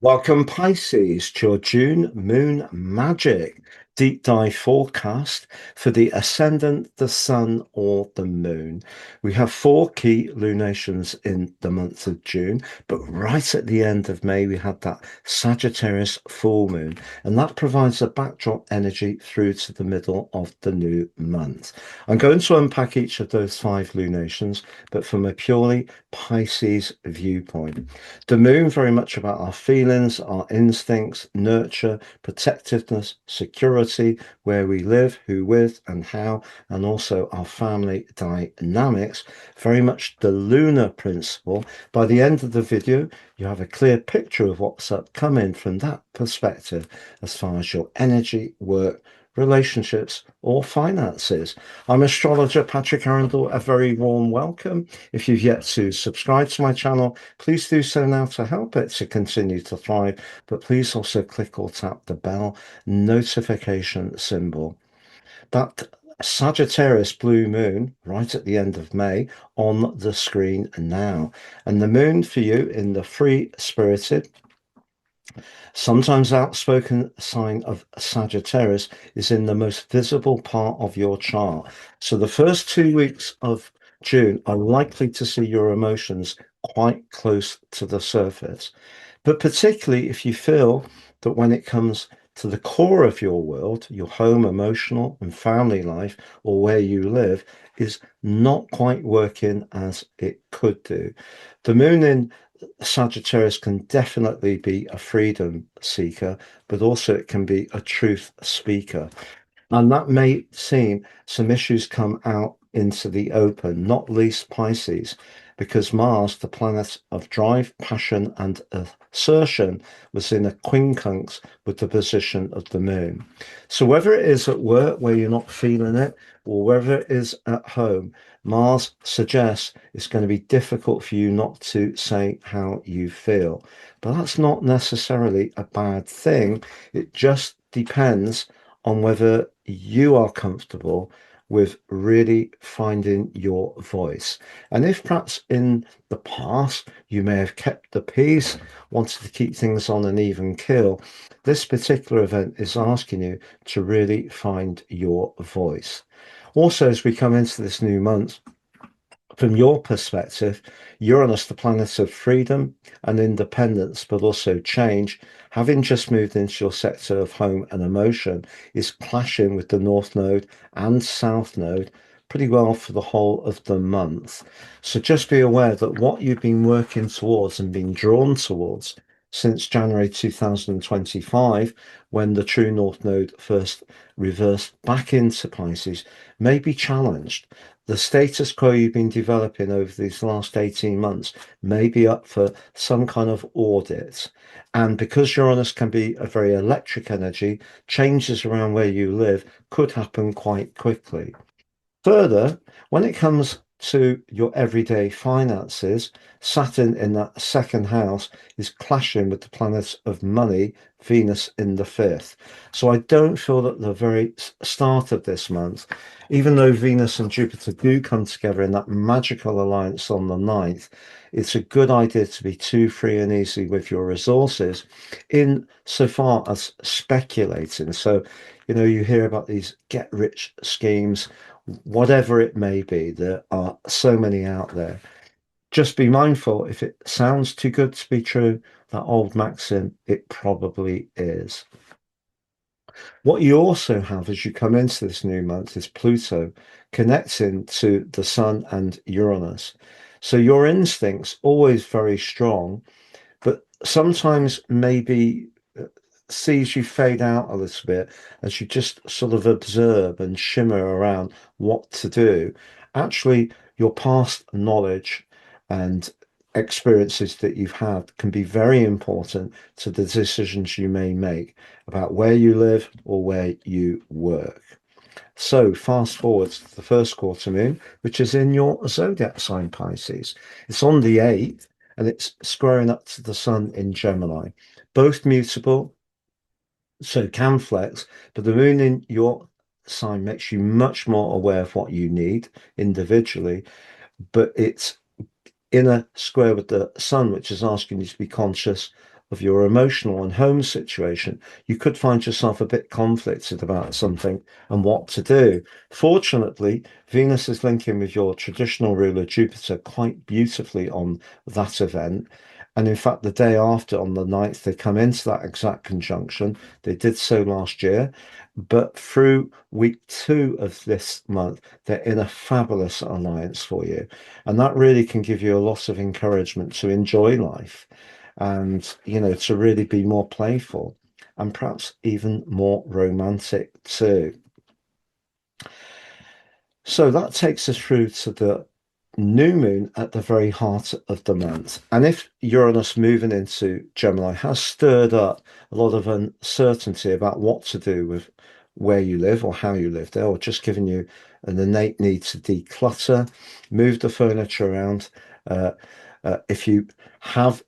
Welcome, Pisces, to your June Moon Magic deep dive forecast for the ascendant, the sun, or the moon. We have four key lunations in the month of June, but right at the end of May, we had that Sagittarius full moon, and that provides a backdrop energy through to the middle of the new month. I'm going to unpack each of those five lunations, but from a purely Pisces viewpoint. The moon, very much about our feelings, our instincts, nurture, protectiveness, security, where we live, who with, and how, and also our family dynamics. Very much the lunar principle. By the end of the video, you have a clear picture of what's upcoming from that perspective as far as your energy, work, relationships, or finances. I'm astrologer Patrick Arundel. A very warm welcome. If you've yet to subscribe to my channel, please do so now to help it to continue to thrive. But please also click or tap the bell notification symbol. That Sagittarius blue moon right at the end of May on the screen now. And the moon for you in the free-spirited, sometimes outspoken sign of Sagittarius is in the most visible part of your chart. So the first 2 weeks of June are likely to see your emotions quite close to the surface. But particularly if you feel that when it comes to the core of your world, your home, emotional and family life, or where you live, is not quite working as it could do. The moon in Sagittarius can definitely be a freedom seeker, but also it can be a truth speaker. And that may seem some issues come out into the open, not least Pisces, because Mars, the planet of drive, passion, and assertion, was in a quincunx with the position of the moon. So whether it is at work where you're not feeling it, or whether it is at home, Mars suggests it's going to be difficult for you not to say how you feel. But that's not necessarily a bad thing. It just depends on whether you are comfortable with really finding your voice. And if perhaps in the past you may have kept the peace, wanted to keep things on an even keel, this particular event is asking you to really find your voice. Also, as we come into this new month, from your perspective, Uranus, the planet of freedom and independence, but also change, having just moved into your sector of home and emotion, is clashing with the North Node and South Node pretty well for the whole of the month. So just be aware that what you've been working towards and been drawn towards since January 2025, when the true North Node first reversed back into Pisces, may be challenged. The status quo you've been developing over these last 18 months may be up for some kind of audit. And because Uranus can be a very electric energy, changes around where you live could happen quite quickly. Further, when it comes to your everyday finances, Saturn in that second house is clashing with the planet of money, Venus in the fifth. So I don't feel that the very start of this month, even though Venus and Jupiter do come together in that magical alliance on the 9th, it's a good idea to be too free and easy with your resources in so far as speculating. So, you hear about these get rich schemes, whatever it may be. There are so many out there. Just be mindful, if it sounds too good to be true, that old maxim, it probably is. What you also have as you come into this new month is Pluto connecting to the Sun and Uranus. So your instincts always very strong, but sometimes maybe sees you fade out a little bit as you just sort of observe and shimmer around what to do. Actually, your past knowledge and experiences that you've had can be very important to the decisions you may make about where you live or where you work. So fast forward to the first quarter moon, which is in your zodiac sign Pisces. It's on the 8th and it's squaring up to the sun in Gemini. Both mutable, so can flex, but the moon in your sign makes you much more aware of what you need individually, but it's in a square with the sun, which is asking you to be conscious of your emotional and home situation, you could find yourself a bit conflicted about something and what to do. Fortunately, Venus is linking with your traditional ruler Jupiter quite beautifully on that event. And in fact, the day after, on the 9th, they come into that exact conjunction. They did so last year. But through week 2 of this month, they're in a fabulous alliance for you. And that really can give you a lot of encouragement to enjoy life and, to really be more playful and perhaps even more romantic too. So that takes us through to the new moon at the very heart of the month. And if Uranus moving into Gemini has stirred up a lot of uncertainty about what to do with where you live or how you live there, or just giving you an innate need to declutter, move the furniture around. Uh, if you have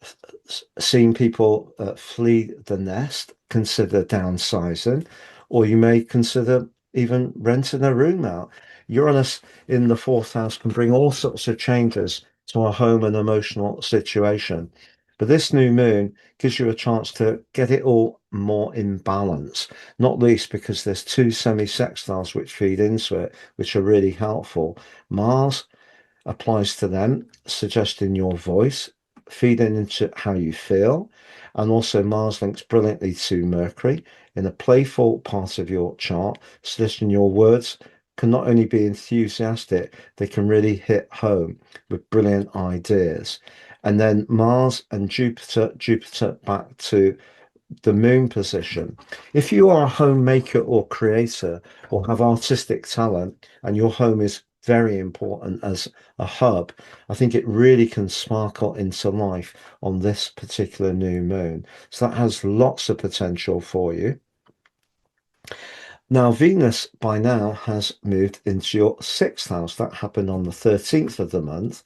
seen people flee the nest, consider downsizing, or you may consider even renting a room out. Uranus in the fourth house can bring all sorts of changes to our home and emotional situation. But this new moon gives you a chance to get it all more in balance, not least because there's two semi-sextiles which feed into it, which are really helpful. Mars applies to them, suggesting your voice, feeding into how you feel. And also, Mars links brilliantly to Mercury in a playful part of your chart, suggesting your words can not only be enthusiastic, they can really hit home with brilliant ideas. And then Mars and Jupiter back to the moon position. If you are a homemaker or creator or have artistic talent and your home is very important as a hub, I think it really can sparkle into life on this particular new moon. So that has lots of potential for you. Now, Venus by now has moved into your sixth house. That happened on the 13th of the month.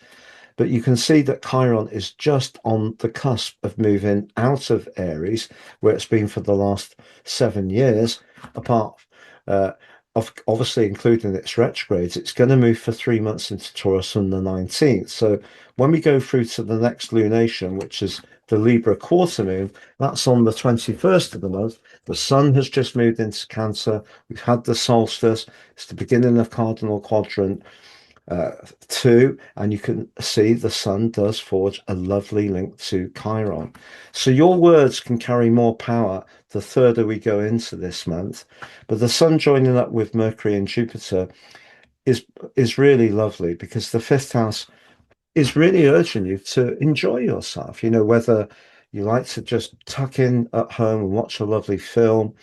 But you can see that Chiron is just on the cusp of moving out of Aries, where it's been for the last 7 years, apart uh, of obviously including its retrogrades. It's going to move for 3 months into Taurus on the 19th. So when we go through to the next lunation, which is the Libra quarter moon, that's on the 21st of the month. The sun has just moved into Cancer. We've had the solstice. It's the beginning of cardinal quadrant uh, 2, and you can see the sun does forge a lovely link to Chiron. So your words can carry more power the further we go into this month, but the sun joining up with Mercury and Jupiter is is really lovely because the fifth house is really urging you to enjoy yourself. Whether you like to just tuck in at home and watch a lovely film,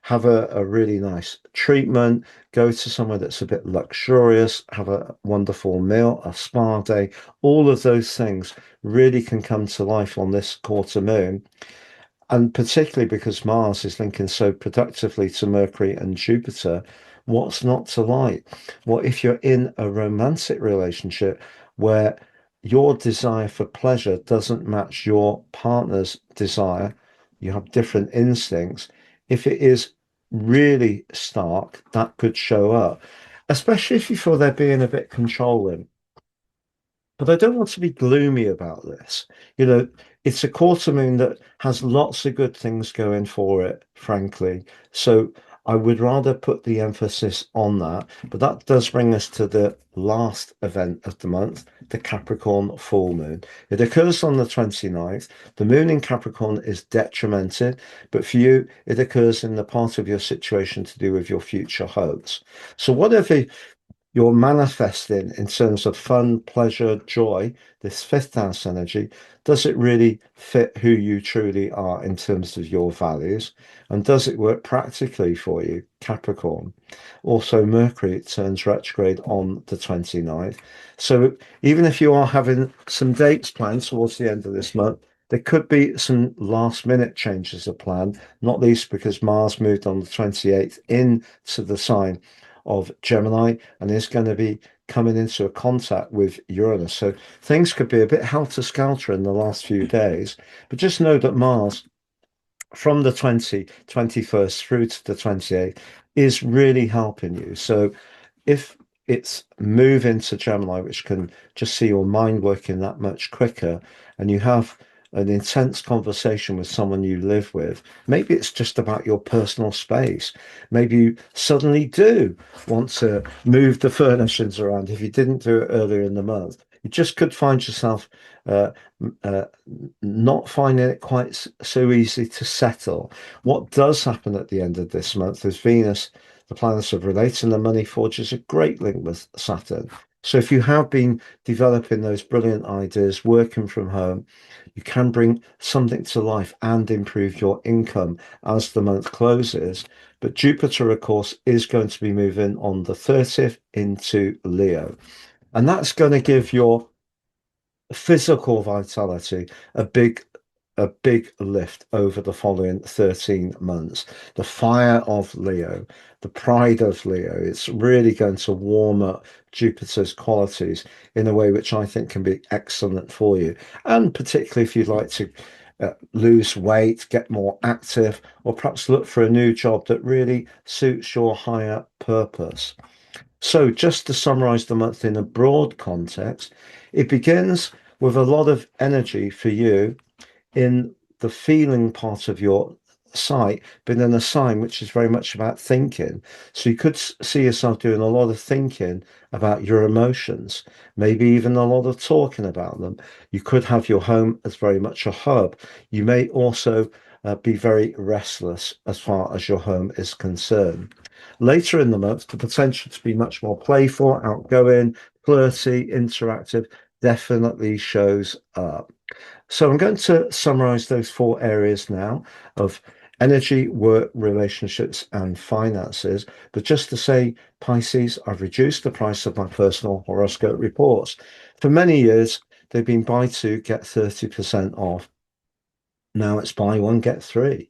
have a really nice treatment, go to somewhere that's a bit luxurious, have a wonderful meal, a spa day. All of those things really can come to life on this quarter moon. And particularly because Mars is linking so productively to Mercury and Jupiter, what's not to like? Well, if you're in a romantic relationship where your desire for pleasure doesn't match your partner's desire, you have different instincts. If it is really stark, that could show up, especially if you feel they're being a bit controlling. But I don't want to be gloomy about this. You know, it's a quarter moon that has lots of good things going for it, frankly. So I would rather put the emphasis on that. But that does bring us to the last event of the month, the Capricorn full moon. It occurs on the 29th. The moon in Capricorn is detrimented, but for you, it occurs in the part of your situation to do with your future hopes. So whatever you're manifesting in terms of fun, pleasure, joy, this fifth house energy, does it really fit who you truly are in terms of your values? And does it work practically for you, Capricorn? Also, Mercury turns retrograde on the 29th. So even if you are having some dates planned towards the end of this month, there could be some last minute changes of plan, not least because Mars moved on the 28th into the sign of Gemini and is going to be coming into a contact with Uranus. So things could be a bit helter-skelter in the last few days, but just know that Mars from the 21st through to the 28th is really helping you. So if it's move into Gemini, which can just see your mind working that much quicker, and you have an intense conversation with someone you live with. Maybe it's just about your personal space. Maybe you suddenly do want to move the furnishings around if you didn't do it earlier in the month. You just could find yourself uh, uh, not finding it quite so easy to settle. What does happen at the end of this month is Venus, the planet of relating and money, forges a great link with Saturn. So if you have been developing those brilliant ideas, working from home, you can bring something to life and improve your income as the month closes. But Jupiter, of course, is going to be moving on the 30th into Leo. And that's going to give your physical vitality a big lift over the following 13 months. The fire of Leo, the pride of Leo, it's really going to warm up Jupiter's qualities in a way which I think can be excellent for you. And particularly if you'd like to lose weight, get more active, or perhaps look for a new job that really suits your higher purpose. So, just to summarize the month in a broad context, it begins with a lot of energy for you in the feeling part of your site, but in a sign which is very much about thinking. So, you could see yourself doing a lot of thinking about your emotions, maybe even a lot of talking about them. You could have your home as very much a hub. You may also be very restless as far as your home is concerned. Later in the month, the potential to be much more playful, outgoing, flirty, interactive definitely shows up. So I'm going to summarize those four areas now of energy, work, relationships, and finances. But just to say, Pisces, I've reduced the price of my personal horoscope reports. For many years, they've been buy two, get 30% off. Now it's buy one, get three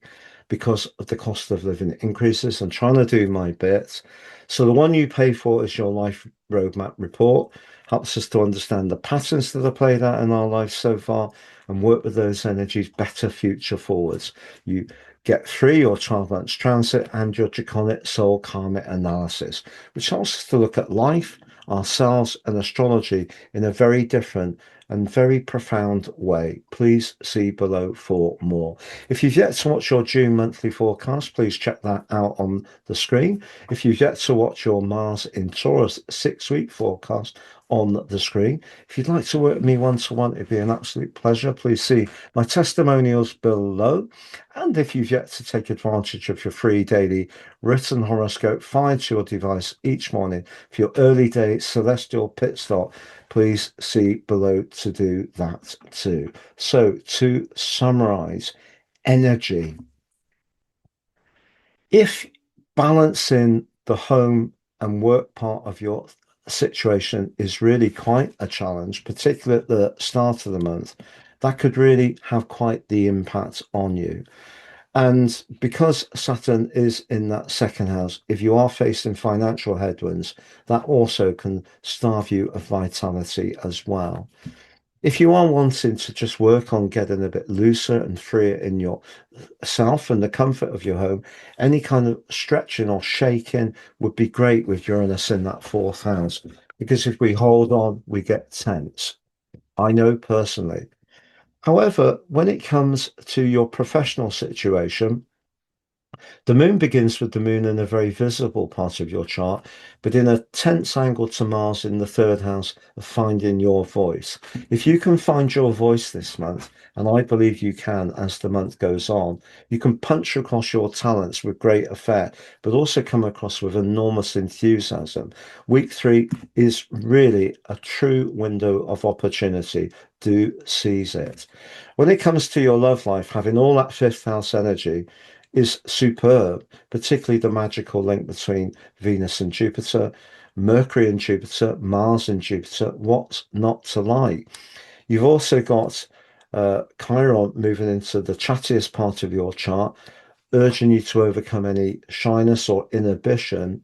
because of the cost of living increases. I'm trying to do my bit. So the one you pay for is your life roadmap report, helps us to understand the patterns that are played out in our lives so far and work with those energies better future forwards. You get 3 or 12 months transit and your draconic soul karmic analysis, which helps us to look at life, ourselves, and astrology in a very different and very profound way. Please see below for more. If you've yet to watch your June monthly forecast, please check that out on the screen. If you've yet to watch your Mars in Taurus 6-week forecast on the screen, if you'd like to work with me one-to-one, it'd be an absolute pleasure. Please see my testimonials below. And if you've yet to take advantage of your free daily written horoscope fired to your device each morning for your early day celestial pit stop, please see below to do that too. So to summarize, energy. If balancing the home and work part of your situation is really quite a challenge, particularly at the start of the month, that could really have quite the impact on you. And because Saturn is in that second house, if you are facing financial headwinds, that also can starve you of vitality as well. If you are wanting to just work on getting a bit looser and freer in yourself and the comfort of your home, any kind of stretching or shaking would be great with Uranus in that fourth house. Because if we hold on, we get tense. I know personally. However, when it comes to your professional situation, the moon begins with the moon in a very visible part of your chart, but in a tense angle to Mars in the third house of finding your voice. If you can find your voice this month, and I believe you can as the month goes on, you can punch across your talents with great effect, but also come across with enormous enthusiasm. Week 3 is really a true window of opportunity. Do seize it. When it comes to your love life, having all that fifth house energy is superb, particularly the magical link between Venus and Jupiter, Mercury and Jupiter, Mars and Jupiter. What's not to like? You've also got Chiron moving into the chattiest part of your chart, urging you to overcome any shyness or inhibition.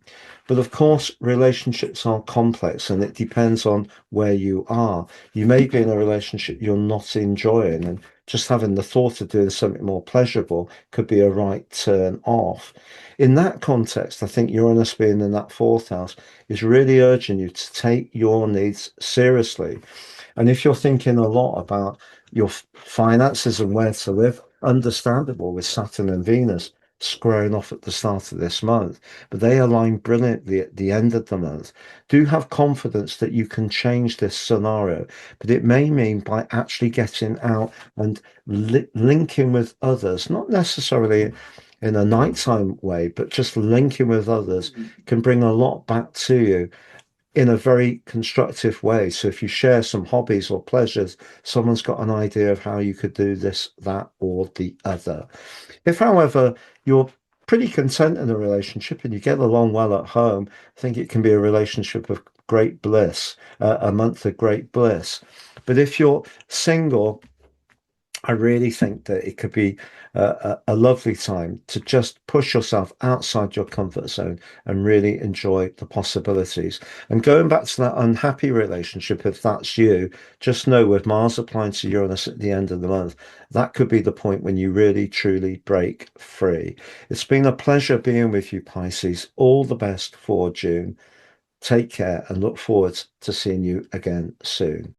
But of course, relationships are complex and it depends on where you are. You may be in a relationship you're not enjoying, and just having the thought of doing something more pleasurable could be a right turn off. In that context, I think Uranus being in that fourth house is really urging you to take your needs seriously. And if you're thinking a lot about Your finances and where to live, understandable with Saturn and Venus squaring off at the start of this month, but they align brilliantly at the end of the month. Do have confidence that you can change this scenario, but it may mean by actually getting out and linking with others, not necessarily in a nighttime way, but just linking with others can bring a lot back to you in a very constructive way. So if you share some hobbies or pleasures, someone's got an idea of how you could do this, that, or the other. If, however, you're pretty content in a relationship and you get along well at home, I think it can be a relationship of great bliss, a month of great bliss. But if you're single, I really think that it could be a lovely time to just push yourself outside your comfort zone and really enjoy the possibilities. And going back to that unhappy relationship, if that's you, just know with Mars applying to Uranus at the end of the month, that could be the point when you really truly break free. It's been a pleasure being with you, Pisces. All the best for June. Take care and look forward to seeing you again soon.